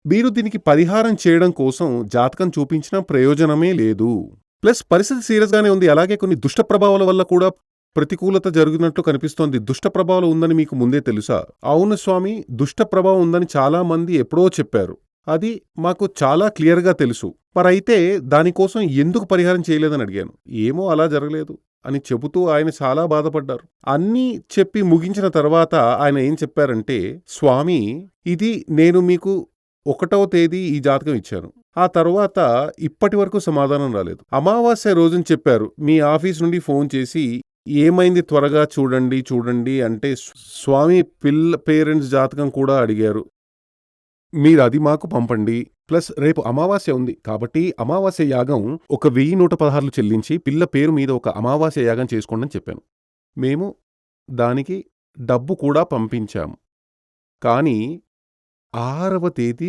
మీరు దీనికి పరిహారం చేయడం కోసం జాతకం చూపించిన ప్రయోజనమే లేదు. ప్లస్ పరిస్థితి సీరియస్‌గానే ఉంది. అలాగే కొన్ని దుష్ట ప్రభావాల వల్ల కూడా ప్రతికూలత జరిగినట్లు కనిపిస్తోంది. దుష్ట ప్రభావాలు ఉందని మీకు ముందే తెలుసా? అవును స్వామి, దుష్ట ప్రభావం ఉందని చాలా మంది ఎప్పుడో చెప్పారు. అది మాకు చాలా క్లియర్‌గా తెలుసు. మరైతే దానికోసం ఎందుకు పరిహారం చేయలేదని అడిగాను. ఏమో అలా జరగలేదు అని చెబుతూ ఆయన చాలా బాధపడ్డారు. అన్నీ చెప్పి ముగించిన తర్వాత ఆయన ఏం చెప్పారంటే, స్వామి, ఇది నేను మీకు 1వ తేదీ ఈ జాతకం ఇచ్చాను. ఆ తర్వాత ఇప్పటి వరకు సమాధానం రాలేదు. అమావాస్య రోజున చెప్పారు. మీ ఆఫీస్ నుండి ఫోన్ చేసి ఏమైంది త్వరగా చూడండి అంటే స్వామి పేరెంట్స్ జాతకం కూడా అడిగారు. మీరది మాకు పంపండి. ప్లస్ రేపు అమావాస్య ఉంది. కాబట్టి అమావాస్య యాగం ఒక 1116 చెల్లించి పిల్ల పేరు మీద ఒక అమావాస్య యాగం చేసుకోండని చెప్పాను. మేము దానికి డబ్బు కూడా పంపించాము. కానీ 6వ తేదీ